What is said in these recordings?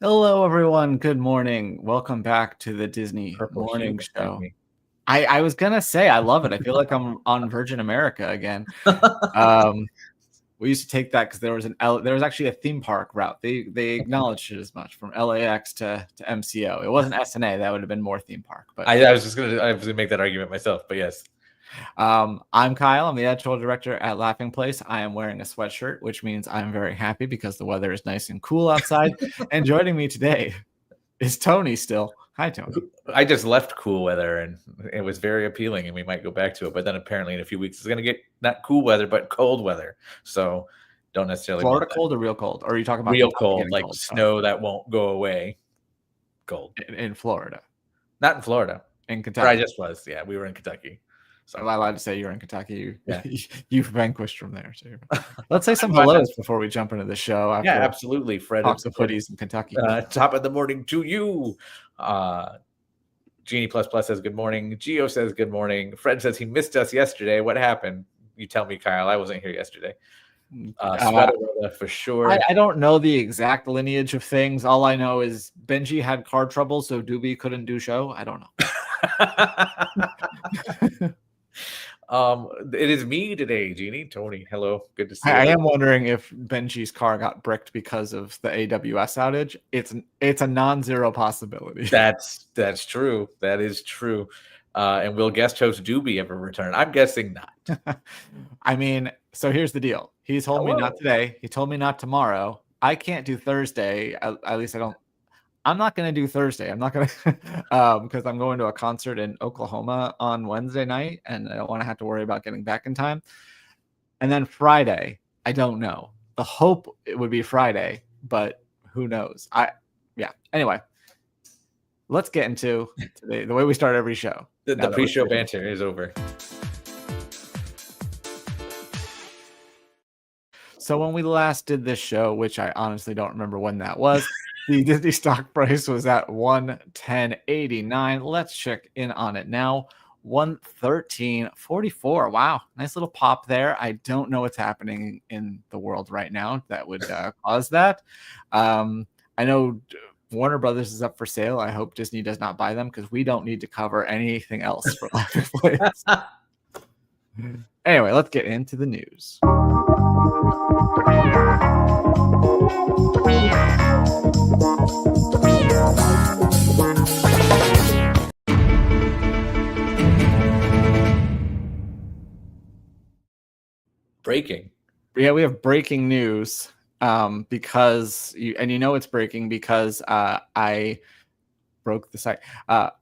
Hello, everyone. Good morning. Welcome back to the Disney Purple hue Morning behind Show. me. I was gonna say I love it. I feel like I'm on Virgin America again. Um, we used to take that because there was actually a theme park route. They acknowledged it as much from LAX to MCO. It wasn't SNA. That would have been more theme park. But I was gonna make that argument myself, but yes. I'm Kyle. I'm the editorial director at Laughing Place. I am wearing a sweatshirt, which means I'm very happy because the weather is nice and cool outside. And joining me today is Tony still. Hi, Tony. I just left cool weather and it was very appealing and we might go back to it. But then apparently in a few weeks it's gonna get not cool weather, but cold weather. So don't necessarily Florida want that. cold or real cold? Or are you talking about Real Kentucky cold, getting like cold? snow that won't go away. Cold. In Florida. Not in Florida. In Where Kentucky. I just was. Yeah, we were in Kentucky. So Am I allowed to say you're in Kentucky? Yeah. You've vanquished from there. So let's say some hellos before we jump into the show. After yeah, absolutely. Fred talks of hoodies in Kentucky. Top of the morning to you. Genie Plus Plus says good morning. Geo says good morning. Fred says he missed us yesterday. What happened? You tell me, Kyle. I wasn't here yesterday. Sweater for sure. I don't know the exact lineage of things. All I know is Benji had car trouble, so Doobie couldn't do show. I don't know. It is me today, Genie. Tony, hello. Good to see you. I am wondering if Benji's car got bricked because of the AWS outage. It's a non-zero possibility. That's true. That is true. And will guest host Doobie ever return? I'm guessing not. I mean, so here's the deal. He told me not today. He told me not tomorrow. I can't do Thursday. At least I don't. I'm not going to do Thursday. I'm not going to because I'm going to a concert in Oklahoma on Wednesday night, and I don't want to have to worry about getting back in time. And then Friday, I don't know. The hope it would be Friday, but who knows? Anyway, let's get into the way we start every show. The pre-show banter is over. So when we last did this show, which I honestly don't remember when that was, the Disney stock price was at $110.89. Let's check in on it now. $113.44. Wow, nice little pop there. I don't know what's happening in the world right now that would cause that. I know Warner Brothers is up for sale. I hope Disney does not buy them because we don't need to cover anything else for Laughing Place. Anyway, let's get into the news. Breaking. Yeah, we have breaking news because it's breaking because I broke the site.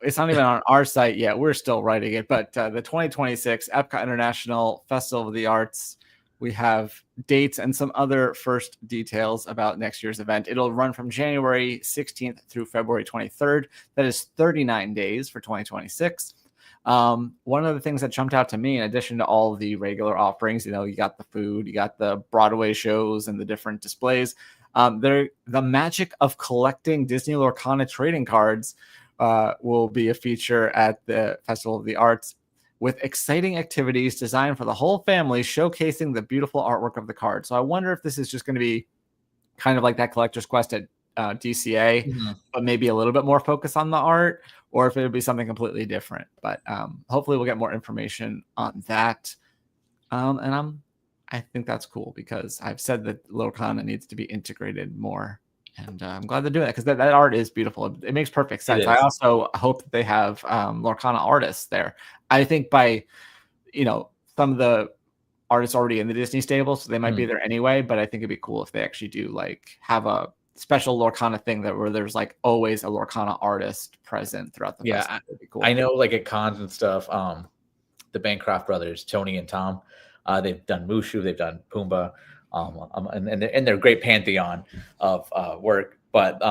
It's not even on our site yet. We're still writing it, but the 2026 Epcot International Festival of the Arts, we have dates and some other first details about next year's event. It'll run from January 16th through February 23rd. That is 39 days for 2026. One of the things that jumped out to me, in addition to all the regular offerings, you got the food, you got the Broadway shows and the different displays. The magic of collecting Disney Lorcana trading cards will be a feature at the Festival of the Arts, with exciting activities designed for the whole family, showcasing the beautiful artwork of the card. So I wonder if this is just going to be kind of like that Collector's Quest at DCA, but maybe a little bit more focus on the art, or if it would be something completely different. But hopefully we'll get more information on that. And I think that's cool because I've said that Lorcana needs to be integrated more. And I'm glad they're doing that because that art is beautiful. It makes perfect sense. I also hope that they have Lorcana artists there. I think by, some of the artists already in the Disney stable, so they might be there anyway. But I think it'd be cool if they actually do have a special Lorcana thing where there's always a Lorcana artist present throughout the festival. That'd be cool. I know at cons and stuff, the Bancroft brothers, Tony and Tom, they've done Mushu, they've done Pumbaa, and they're great pantheon of work. But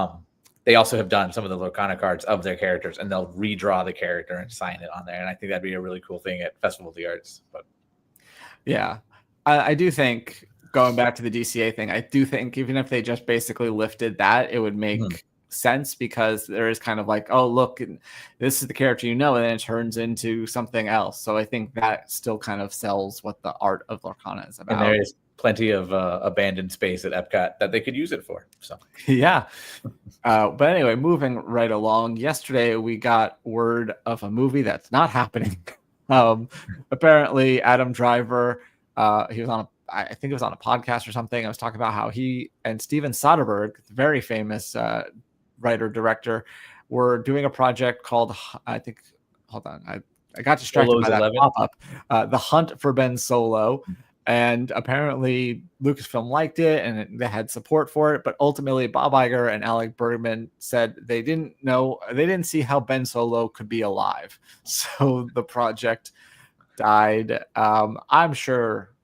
they also have done some of the Lorcana cards of their characters, and they'll redraw the character and sign it on there. And I think that'd be a really cool thing at Festival of the Arts. But yeah, I do think, going back to the DCA thing, I do think even if they just basically lifted that, it would make sense, because there is kind of oh, look, this is the character, and then it turns into something else. So I think that still kind of sells what the art of Lorcana is about. And plenty of abandoned space at Epcot that they could use it for. So Yeah. But anyway, moving right along. Yesterday we got word of a movie that's not happening. Apparently Adam Driver, he was on I think it was on a podcast or something. I was talking about how he and Steven Soderbergh, very famous writer director, were doing a project called, I think, hold on, I got distracted Solo's by that 11. pop-up, The Hunt for Ben Solo. And apparently Lucasfilm liked it and they had support for it. But ultimately, Bob Iger and Alec Bergman said they didn't see how Ben Solo could be alive. So the project died. I'm sure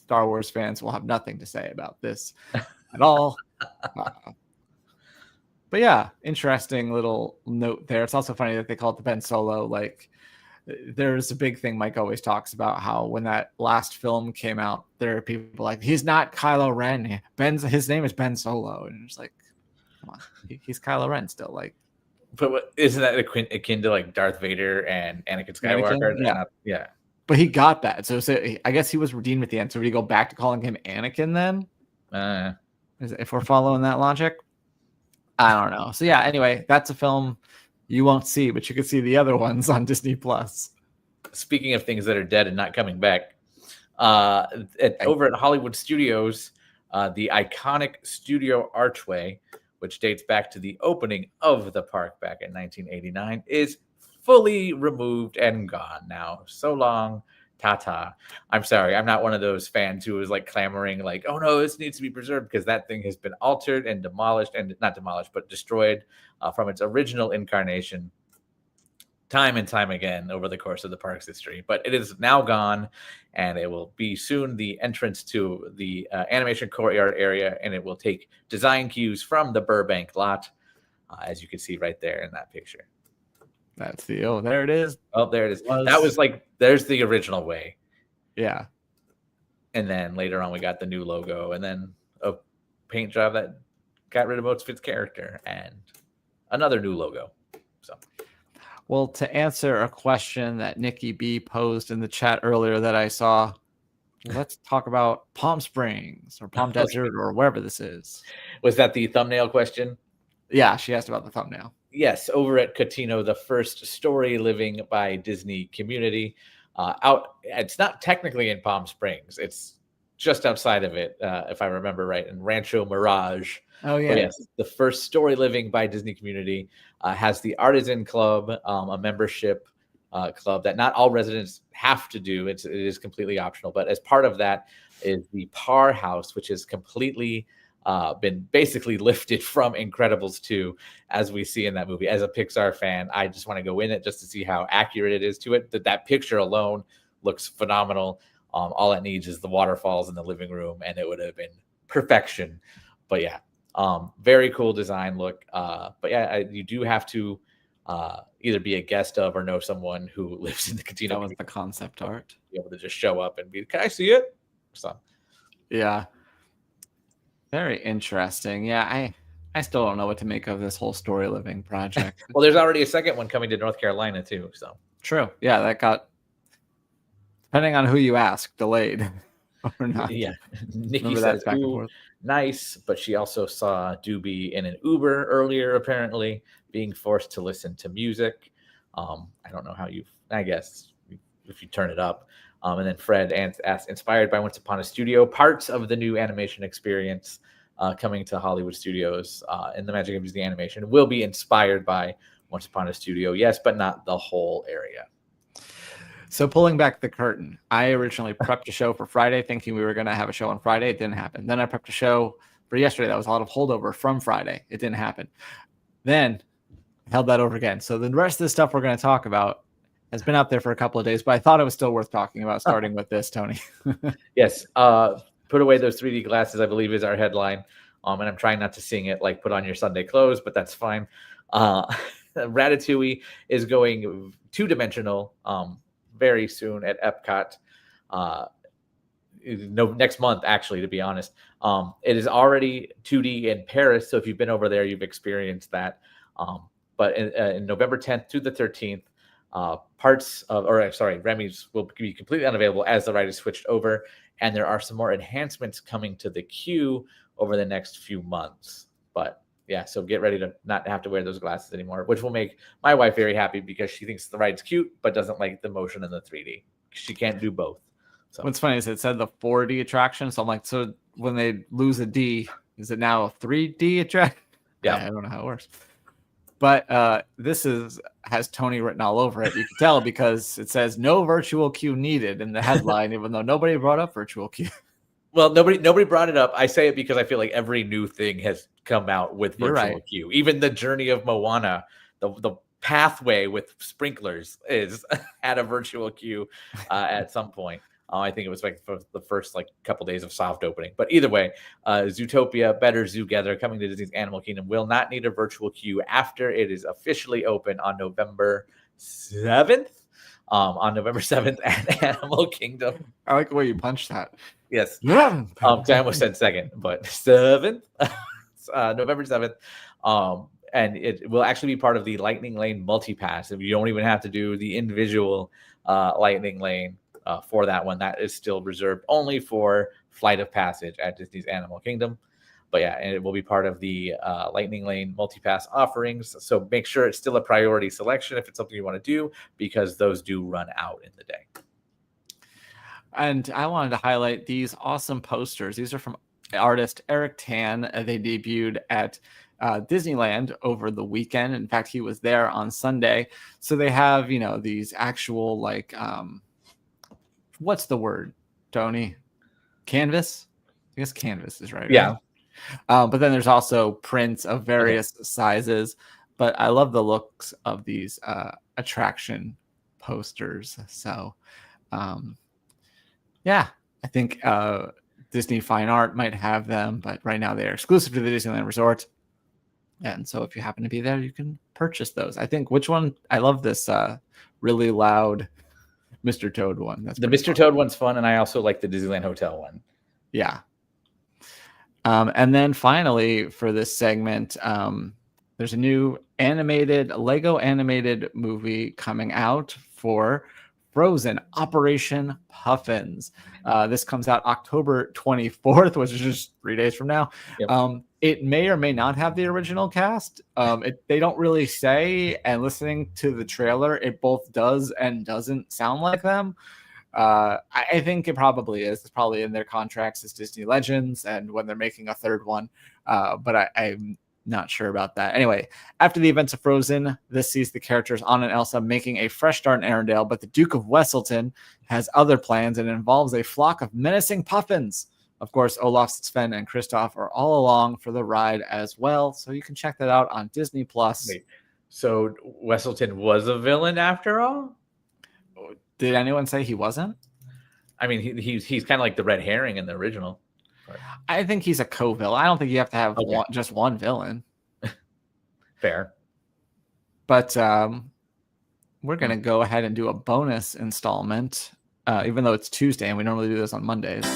Star Wars fans will have nothing to say about this at all. But yeah, interesting little note there. It's also funny that they call it the Ben Solo. Like, there's a big thing Mike always talks about, how when that last film came out, there are people like, he's not Kylo Ren. His name is Ben Solo. And it's like, come on, he's Kylo Ren still. Like, But isn't that akin to like Darth Vader and Anakin Skywalker? Yeah. Yeah. But he got that. So I guess he was redeemed at the end. So would he go back to calling him Anakin then? If we're following that logic? I don't know. So yeah, anyway, that's a film you won't see, but you can see the other ones on Disney Plus. Speaking of things that are dead and not coming back, over at Hollywood Studios, the iconic studio archway, which dates back to the opening of the park back in 1989, is fully removed and gone now. So long, ta-ta. I'm sorry, I'm not one of those fans who is like clamoring like, oh no, this needs to be preserved, because that thing has been altered and demolished, and not demolished, but destroyed from its original incarnation time and time again over the course of the park's history. But it is now gone, and it will be soon the entrance to the animation courtyard area, and it will take design cues from the Burbank lot, as you can see right there in that picture. That's there it is. Oh, there it is. That was like, there's the original way. Yeah. And then later on, we got the new logo, and then a paint job that got rid of most of its character, and another new logo. So, well, to answer a question that Nikki B posed in the chat earlier that I saw, let's talk about Palm Springs or Palm Desert or wherever this is. Was that the thumbnail question? Yeah, she asked about the thumbnail. Yes, over at Cotino, the first story living by Disney community. It's not technically in Palm Springs. It's just outside of it, if I remember right, in Rancho Mirage. Oh, yeah. But yes, the first story living by Disney community has the Artisan Club, a membership club that not all residents have to do. It is completely optional. But as part of that is the Parr House, which is completely been basically lifted from Incredibles 2, as we see in that movie. As a Pixar fan, I just want to go in it just to see how accurate it is to it. That picture alone looks phenomenal. All it needs is the waterfalls in the living room, and it would have been perfection. But yeah, very cool design look. But yeah, you do have to either be a guest of or know someone who lives in the Cotino. That was the concept art. Be able to just show up and be, can I see it? So yeah. Very interesting. Yeah, I still don't know what to make of this whole story living project. Well, there's already a second one coming to North Carolina too. So true. Yeah, that got, depending on who you ask, delayed or not. Yeah, Nikki says back and forth. Nice, but she also saw Doobie in an Uber earlier, apparently being forced to listen to music. I don't know how I guess if you turn it up. And then Fred asked, inspired by Once Upon a Studio, parts of the new animation experience coming to Hollywood Studios in the Magic of Disney Animation will be inspired by Once Upon a Studio, yes, but not the whole area. So pulling back the curtain, I originally prepped a show for Friday thinking we were going to have a show on Friday. It didn't happen. Then I prepped a show for yesterday. That was a lot of holdover from Friday. It didn't happen. Then I held that over again. So the rest of the stuff we're going to talk about has been out there for a couple of days, but I thought it was still worth talking about, starting with this, Tony. Yes. Put away those 3D glasses, I believe, is our headline. And I'm trying not to sing it like put on your Sunday clothes, but that's fine. Ratatouille is going two-dimensional very soon at Epcot. Next month, actually, to be honest. It is already 2D in Paris, so if you've been over there, you've experienced that. But in November 10th to the 13th, Remy's will be completely unavailable as the ride is switched over, and there are some more enhancements coming to the queue over the next few months. But yeah, so get ready to not have to wear those glasses anymore, which will make my wife very happy because she thinks the ride's cute but doesn't like the motion in the 3D. She can't do both. So what's funny is it said the 4D attraction, so I'm like, so when they lose a D, is it now a 3D attraction? Yeah, I don't know how it works. But this has Tony written all over it. You can tell because it says no virtual queue needed in the headline, even though nobody brought up virtual queue. Well, nobody brought it up. I say it because I feel like every new thing has come out with virtual queue. Even the Journey of Moana, the pathway with sprinklers is at a virtual queue at some point. I think it was like for the first couple days of soft opening. But either way, Zootopia, Better Zoogether, coming to Disney's Animal Kingdom, will not need a virtual queue after it is officially open on November 7th. On November 7th at Animal Kingdom. I like the way you punched that. Yes. I almost said second, but 7th. November 7th. And it will actually be part of the Lightning Lane multi-pass. If you don't even have to do the individual Lightning Lane for that one, that is still reserved only for Flight of Passage at Disney's Animal Kingdom. But yeah, and it will be part of the Lightning Lane multi-pass offerings. So make sure it's still a priority selection if it's something you want to do, because those do run out in the day. And I wanted to highlight these awesome posters. These are from artist Eric Tan. They debuted at Disneyland over the weekend. In fact, he was there on Sunday. So they have, these actual what's the word, Tony? Canvas? I guess canvas is right. Yeah. But then there's also prints of various sizes. But I love the looks of these attraction posters. So, yeah, I think Disney Fine Art might have them, but right now they are exclusive to the Disneyland Resort. And so if you happen to be there, you can purchase those. I think which one? I love this really loud Mr. Toad one. That's the Mr. Toad one's fun, and I also like the Disneyland Hotel one. Yeah. And then finally for this segment, there's a new Lego animated movie coming out for Frozen, Operation Puffins. This comes out October 24th, which is just 3 days from now. Yep. It may or may not have the original cast. They don't really say, and listening to the trailer, it both does and doesn't sound like them. I think it probably is. It's probably in their contracts as Disney Legends and when they're making a third one. But I'm not sure about that. Anyway, after the events of Frozen, this sees the characters Anna and Elsa making a fresh start in Arendelle, but the Duke of Wesselton has other plans and involves a flock of menacing puffins. Of course, Olaf, Sven, and Kristoff are all along for the ride as well, so you can check that out on Disney+. Wait, so Wesselton was a villain after all? Did anyone say he wasn't? I mean, he's kind of like the red herring in the original. I think he's a co-villain. I don't think you have to have just one villain. Fair. But we're going to go ahead and do a bonus installment, even though it's Tuesday and we normally do this on Mondays.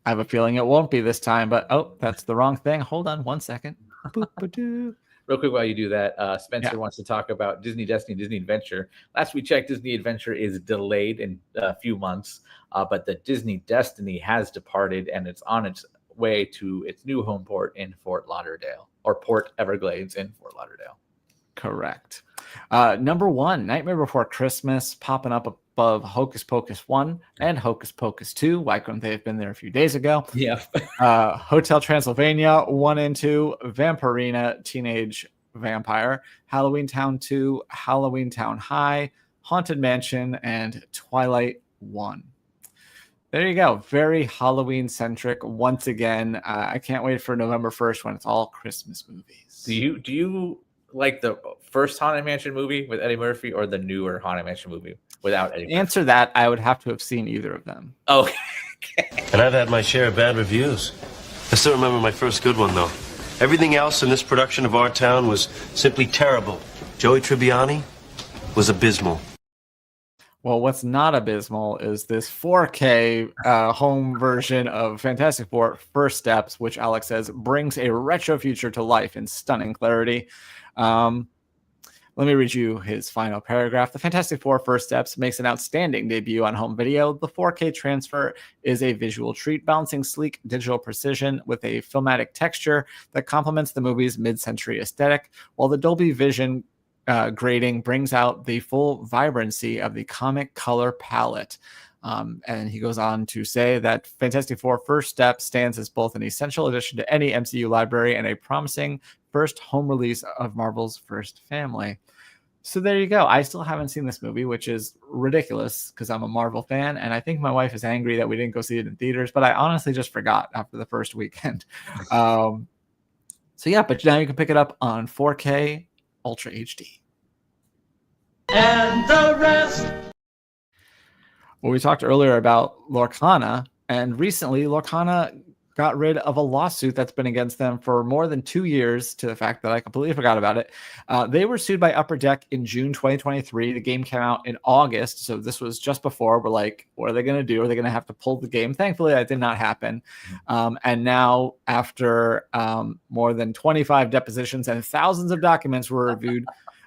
I have a feeling it won't be this time, but that's the wrong thing. Hold on 1 second. Real quick while you do that, Spencer wants to talk about Disney Destiny, Disney Adventure. Last we checked, Disney Adventure is delayed in a few months, but the Disney Destiny has departed, and it's on its way to its new home port in Fort Lauderdale, or Port Everglades in Fort Lauderdale. Correct. Number 1, Nightmare Before Christmas, popping up above Hocus Pocus 1 and Hocus Pocus 2. Why couldn't they have been there a few days ago? Yeah. Hotel Transylvania 1 and 2, Vampirina, Teenage Vampire, Halloween Town 2, Halloween Town High, Haunted Mansion, and Twilight 1. There you go. Very Halloween centric once again. I can't wait for November 1st when it's all Christmas movies. Do you like the first Haunted Mansion movie with Eddie Murphy or the newer Haunted Mansion movie without Eddie Murphy? Answer that. I would have to have seen either of them. Oh. And I've had my share of bad reviews. I still remember my first good one, though. Everything else in this production of Our Town was simply terrible. Joey Tribbiani was abysmal. Well, what's not abysmal is this 4K home version of Fantastic Four First Steps, which Alex says brings a retro future to life in stunning clarity. Let me read you his final paragraph. The Fantastic Four First Steps makes an outstanding debut on home video. The 4K transfer is a visual treat, balancing sleek digital precision with a filmatic texture that complements the movie's mid-century aesthetic, while the Dolby Vision grading brings out the full vibrancy of the comic color palette. And he goes on to say that Fantastic Four First Step stands as both an essential addition to any MCU library and a promising first home release of Marvel's first family. So there you go. I still haven't seen this movie, which is ridiculous because I'm a Marvel fan, and I think my wife is angry that we didn't go see it in theaters, but I honestly just forgot after the first weekend. So yeah, but now you can pick it up on 4K Ultra HD. And the rest. Well, we talked earlier about Lorcana, and recently Lorcana got rid of a lawsuit that's been against them for more than 2 years, to the fact that I completely forgot about it. They were sued by Upper Deck in June 2023. The game came out in August, so this was just before. We're like, what are they going to do? Are they going to have to pull the game? Thankfully, that did not happen. And now, after more than 25 depositions and thousands of documents were reviewed,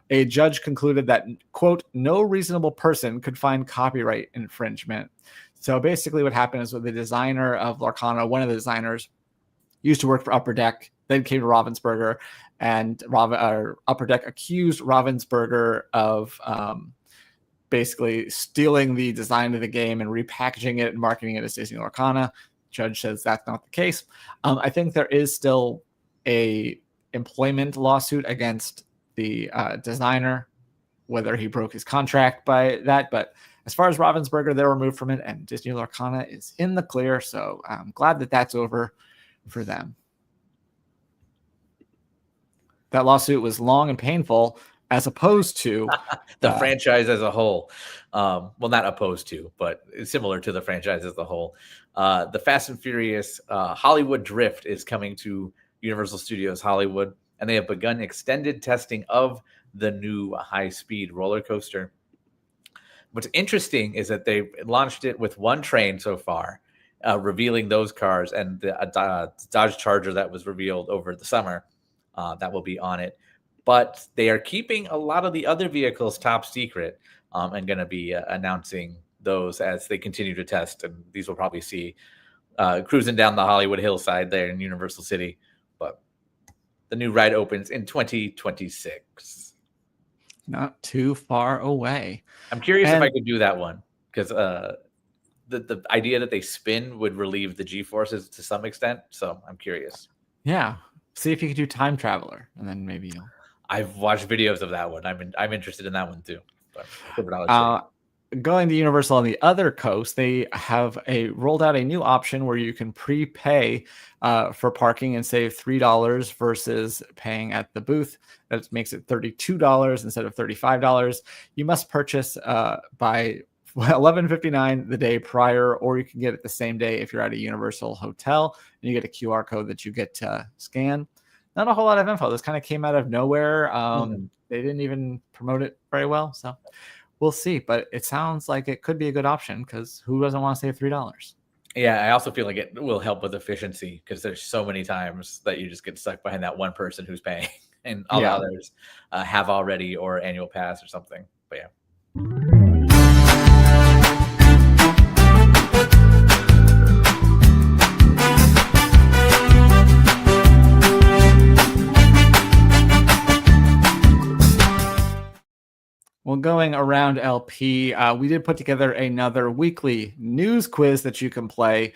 a judge concluded that, quote, no reasonable person could find copyright infringement. So basically what happened is with the designer of Lorcana, one of the designers used to work for Upper Deck, then came to Ravensburger, and Upper Deck accused Ravensburger of basically stealing the design of the game and repackaging it and marketing it as Disney Lorcana. Judge says that's not the case. I think there is still a employment lawsuit against the designer, whether he broke his contract by that, but as far as Ravensburger, they're removed from it, and Disney Lorcana is in the clear. So I'm glad that that's over for them. That lawsuit was long and painful, as opposed to the franchise as a whole. Well, not opposed to, but similar to the franchise as a whole. The Fast and Furious Hollywood Drift is coming to Universal Studios Hollywood, and they have begun extended testing of the new high-speed roller coaster. What's interesting is that they launched it with one train so far, revealing those cars, and the Dodge Charger that was revealed over the summer that will be on it. But they are keeping a lot of the other vehicles top secret and going to be announcing those as they continue to test. And these will probably see cruising down the Hollywood hillside there in Universal City. But the new ride opens in 2026. Not too far away. I'm curious if I could do that one, because the idea that they spin would relieve the G-forces to some extent. So I'm curious. Yeah. See if you could do Time Traveler, and then maybe you'll... I've watched videos of that one. I'm interested in that one too. But going to Universal on the other coast, they have rolled out a new option where you can prepay for parking and save $3 versus paying at the booth. That makes it $32 instead of $35. You must purchase by 11:59 the day prior, or you can get it the same day if you're at a Universal hotel and you get a QR code that you get to scan. Not a whole lot of info. This kind of came out of nowhere. They didn't even promote it very well, so we'll see. But it sounds like it could be a good option, because who doesn't want to save $3? Yeah, I also feel like it will help with efficiency, because there's so many times that you just get stuck behind that one person who's paying, and all the others have already or annual pass or something. But yeah. Well, going around LP, we did put together another weekly news quiz that you can play.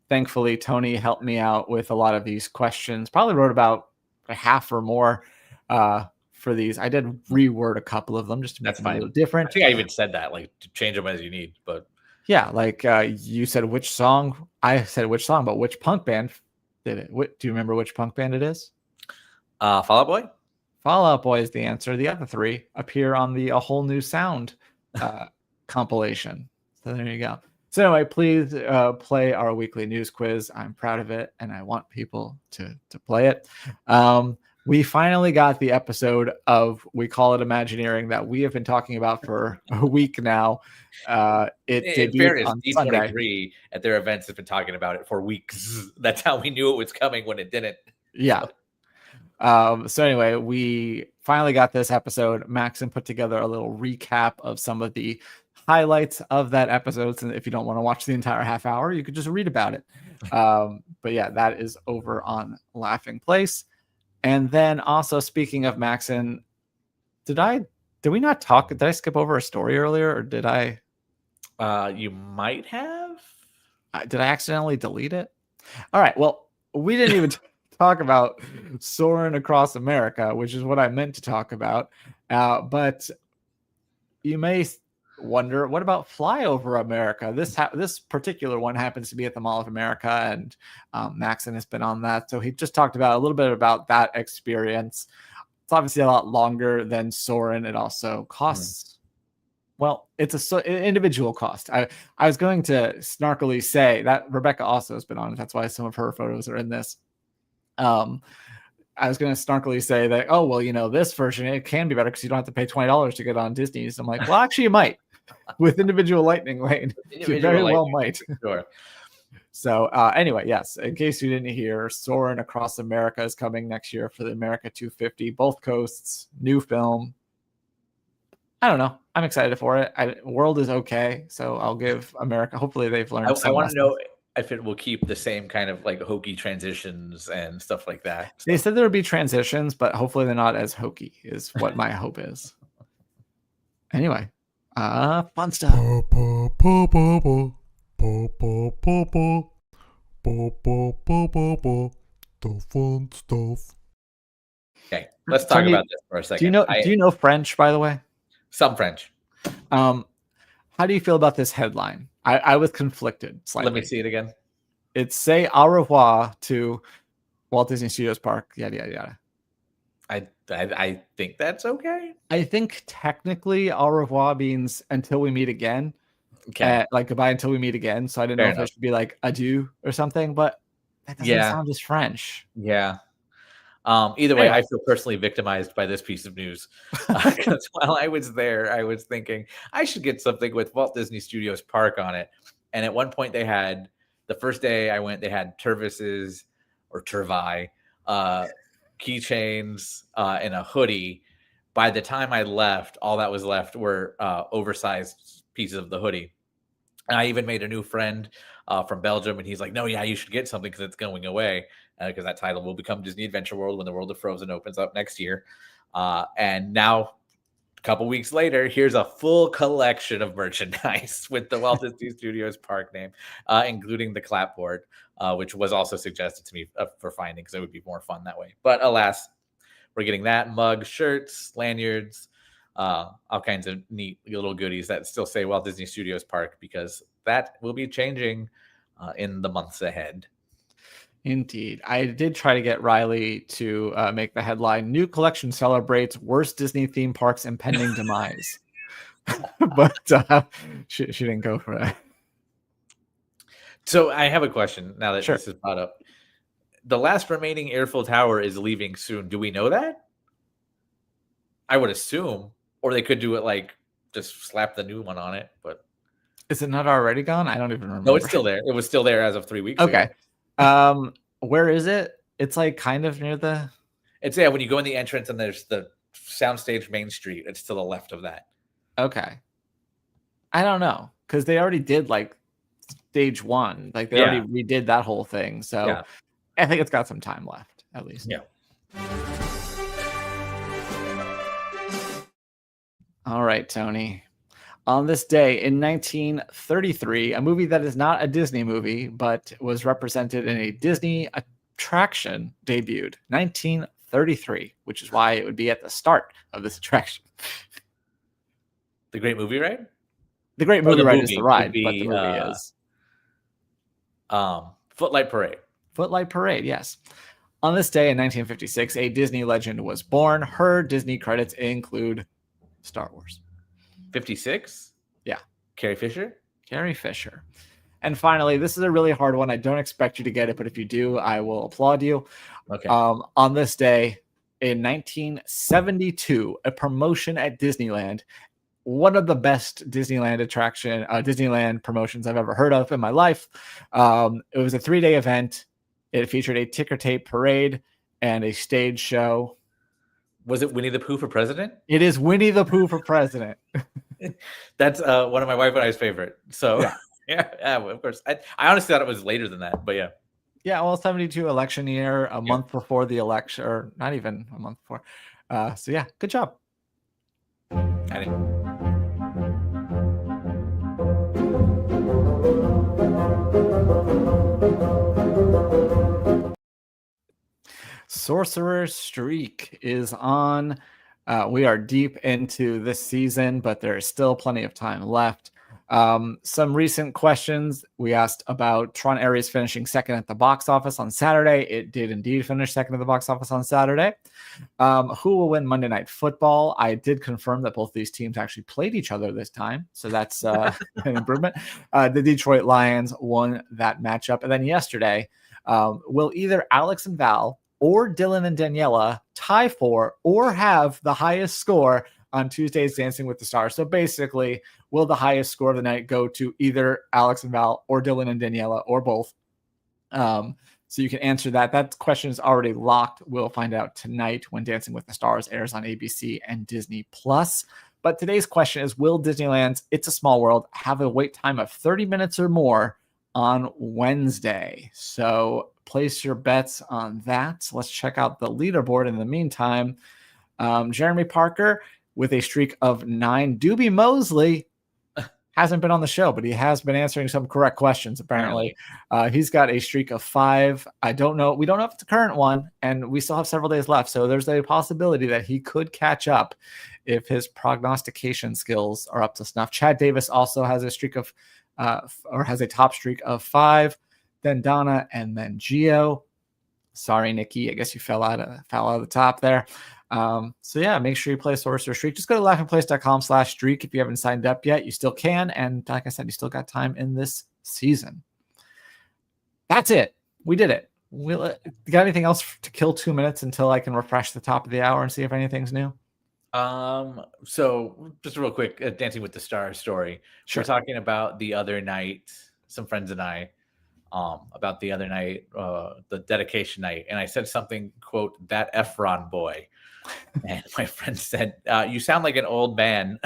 Thankfully, Tony helped me out with a lot of these questions. Probably wrote about a half or more for these. I did reword a couple of them just to make them a little different. I think I even said that, like, to change them as you need. But yeah, like you said which song. I said which song, but which punk band did it? Do you remember which punk band it is? Fall Out Boy? Fall Out Boy is the answer. The other three appear on the A Whole New Sound compilation. So there you go. So anyway, please play our weekly news quiz. I'm proud of it, and I want people to play it. We finally got the episode of We Call It Imagineering that we have been talking about for a week now. It In debuted fairness, on Sunday. D23 at their events have been talking about it for weeks. That's how we knew it was coming when it didn't. Yeah. So anyway, we finally got this episode. Maxon put together a little recap of some of the highlights of that episode. And if you don't want to watch the entire half hour, you could just read about it. But yeah, that is over on Laughing Place. And then also speaking of Maxon, did we not talk? Did I skip over a story earlier, or did I? You might have. Did I accidentally delete it? All right. Well, we didn't even talk about Soaring Across America, which is what I meant to talk about. But you may wonder, what about Flyover America? This particular one happens to be at the Mall of America, and Maxon has been on that. So he just talked about a little bit about that experience. It's obviously a lot longer than Soarin'. It also costs. Well, it's an individual cost. I was going to snarkily say that Rebecca also has been on it. That's why some of her photos are in this. I was going to snarkily say that, oh, well, this version, it can be better because you don't have to pay $20 to get on Disney's. I'm like, well, actually, you might. With individual lightning lane. You very well might. Sure. So anyway, yes, in case you didn't hear, Soarin' Across America is coming next year for the America 250, both coasts, new film. I don't know. I'm excited for it. World is okay, so I'll give America. Hopefully they've learned. I want to know if it will keep the same kind of like hokey transitions and stuff like that. So. They said there would be transitions, but hopefully they're not as hokey is what my hope is. Anyway, fun stuff. The fun stuff. Okay, let's talk about this for a second. Do you know French, by the way? Some French. How do you feel about this headline? I was conflicted slightly. Let me see it again. It's say au revoir to Walt Disney Studios Park, yada yada yada. I think that's okay. I think technically au revoir means until we meet again. Okay. Like goodbye until we meet again. So I didn't know if it should be like adieu or something, but that doesn't sound as French. Yeah. Either way, I feel personally victimized by this piece of news because while I was there, I was thinking I should get something with Walt Disney Studios Park on it. And at one point, the first day I went, they had Tervis's or Tervi keychains and a hoodie. By the time I left, all that was left were oversized pieces of the hoodie. And I even made a new friend from Belgium, and he's like, "No, yeah, you should get something because it's going away." Because that title will become Disney Adventure World when the World of Frozen opens up next year. And now, a couple weeks later, here's a full collection of merchandise with the Walt Disney Studios Park name, including the clapboard, which was also suggested to me for finding because it would be more fun that way. But alas, we're getting that, mugs, shirts, lanyards, all kinds of neat little goodies that still say Walt Disney Studios Park because that will be changing in the months ahead. Indeed. I did try to get Riley to make the headline, New Collection Celebrates Worst Disney Theme Parks Impending Demise. But she didn't go for that. So I have a question now that this is brought up. The last remaining Eiffel Tower is leaving soon. Do we know that? I would assume. Or they could do it like just slap the new one on it. But is it not already gone? I don't even remember. No, it's still there. It was still there as of 3 weeks ago. Where is it? It's like kind of near the. It's when you go in the entrance and there's the soundstage main street. It's to the left of that. Okay. I don't know because they already did like stage one. Like they already redid that whole thing. So I think it's got some time left at least. Yeah. All right, Tony. On this day in 1933, a movie that is not a Disney movie, but was represented in a Disney attraction debuted. 1933, which is why it would be at the start of this attraction. The Great Movie Ride? The Great Movie Ride is the ride, but the movie is Footlight Parade. Footlight Parade, yes. On this day in 1956, a Disney legend was born. Her Disney credits include Star Wars. 56? Yeah. Carrie Fisher? Carrie Fisher. And finally, this is a really hard one. I don't expect you to get it, but if you do, I will applaud you. Okay. On this day, in 1972, a promotion at Disneyland. One of the best Disneyland promotions I've ever heard of in my life. It was a 3-day event. It featured a ticker tape parade and a stage show. Was it Winnie the Pooh for president? It is Winnie the Pooh for president. That's one of my wife and I's favorite. So yeah, of course. I honestly thought it was later than that, but yeah. Yeah, well, 72 election year, a month before the election, or not even a month before. So yeah, good job. I didn't. Sorcerer's Streak is on. We are deep into this season, but there is still plenty of time left. Some recent questions. We asked about Tron Ares finishing second at the box office on Saturday. It did indeed finish second at the box office on Saturday. Who will win Monday Night Football? I did confirm that both these teams actually played each other this time, so that's an improvement. The Detroit Lions won that matchup. And then yesterday, will either Alex and Val or Dylan and Daniela tie for or have the highest score on Tuesday's Dancing with the Stars? So basically, will the highest score of the night go to either Alex and Val or Dylan and Daniela or both? So you can answer that. That question is already locked. We'll find out tonight when Dancing with the Stars airs on ABC and Disney Plus. But today's question is, will Disneyland's It's a Small World have a wait time of 30 minutes or more on Wednesday? So place your bets on that. Let's check out the leaderboard in the meantime. Jeremy Parker with a streak of 9. Doobie Mosley hasn't been on the show, but he has been answering some correct questions, apparently. He's got a streak of 5. I don't know. We don't know if it's the current one, and we still have several days left. So there's a possibility that he could catch up if his prognostication skills are up to snuff. Chad Davis also has a streak of, or has a top streak of 5. Then Donna, and then Gio. Sorry, Nikki. I guess you fell out of the top there. So yeah, make sure you play Sorcerer Streak. Just go to laughingplace.com/streak if you haven't signed up yet. You still can. And like I said, you still got time in this season. That's it. We did it. You got anything else to kill 2 minutes until I can refresh the top of the hour and see if anything's new? So just real quick, Dancing with the Stars story. Sure. We're talking about the other night, some friends and I, about the other night, the dedication night. And I said something, quote, "that Efron boy." And my friend said, "You sound like an old man."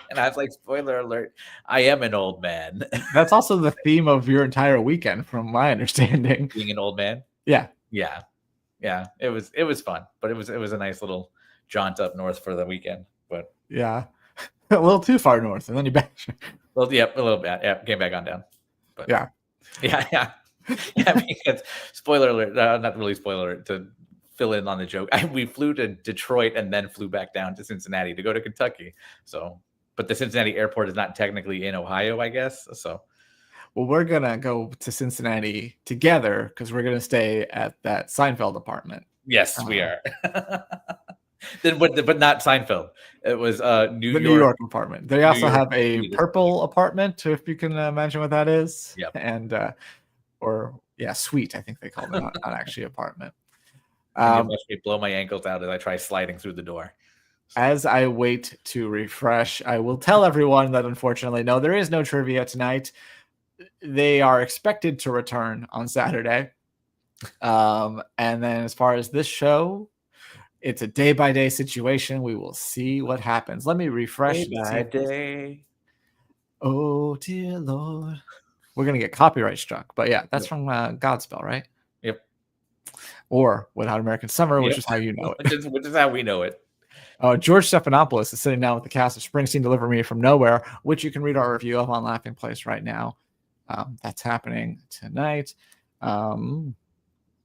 And I was like, spoiler alert, I am an old man. That's also the theme of your entire weekend, from my understanding. Being an old man? Yeah. It was fun, but it was a nice little jaunt up north for the weekend. But yeah, a little too far north, and then you back. Well, yeah, a little bit. Yeah, came back on down. But yeah. Because spoiler alert, not really spoiler alert, to fill in on the joke. We flew to Detroit and then flew back down to Cincinnati to go to Kentucky. So, but the Cincinnati airport is not technically in Ohio, I guess. So, well, we're gonna go to Cincinnati together because we're gonna stay at that Seinfeld apartment. Yes, we are. But not Seinfeld. It was New York apartment. They also have a purple apartment, if you can imagine what that is. Yep. And suite. I think they call it, not actually apartment. You watch me blow my ankles out as I try sliding through the door. As I wait to refresh, I will tell everyone that unfortunately, no, there is no trivia tonight. They are expected to return on Saturday. And then as far as this show, it's a day-by-day situation. We will see what happens. Let me refresh. Day by day. Oh, dear Lord. We're going to get copyright struck. But yeah, that's from Godspell, right? Yep. Or Without American Summer, which is how you know it. Which is how we know it. George Stephanopoulos is sitting down with the cast of Springsteen Deliver Me From Nowhere, which you can read our review of on Laughing Place right now. That's happening tonight.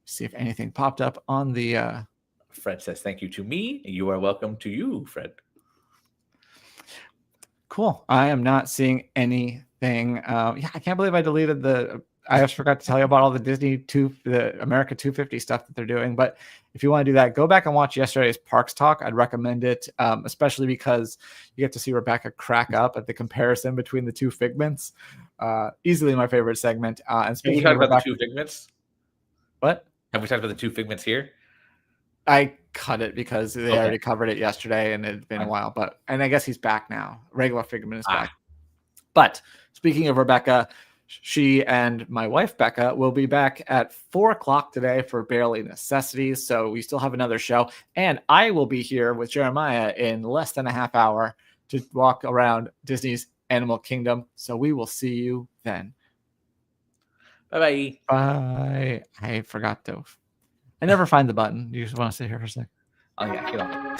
See if anything popped up on the... Fred says, "Thank you to me. You are welcome to you, Fred." Cool. I am not seeing anything. I can't believe I deleted I just forgot to tell you about all the the America 250 stuff that they're doing. But if you want to do that, go back and watch yesterday's Parks Talk. I'd recommend it, especially because you get to see Rebecca crack up at the comparison between the two Figments. Easily my favorite segment. And speaking of Rebecca, the two Figments, what? Have we talked about the two Figments here? I cut it because they already covered it yesterday and it had been a while. And I guess he's back now. Regular Figment is back. But speaking of Rebecca, she and my wife Becca will be back at 4:00 today for Barely Necessities. So we still have another show, and I will be here with Jeremiah in less than a half hour to walk around Disney's Animal Kingdom. So we will see you then. Bye. Bye. I forgot to. I never find the button. You just want to sit here for a sec. Oh yeah,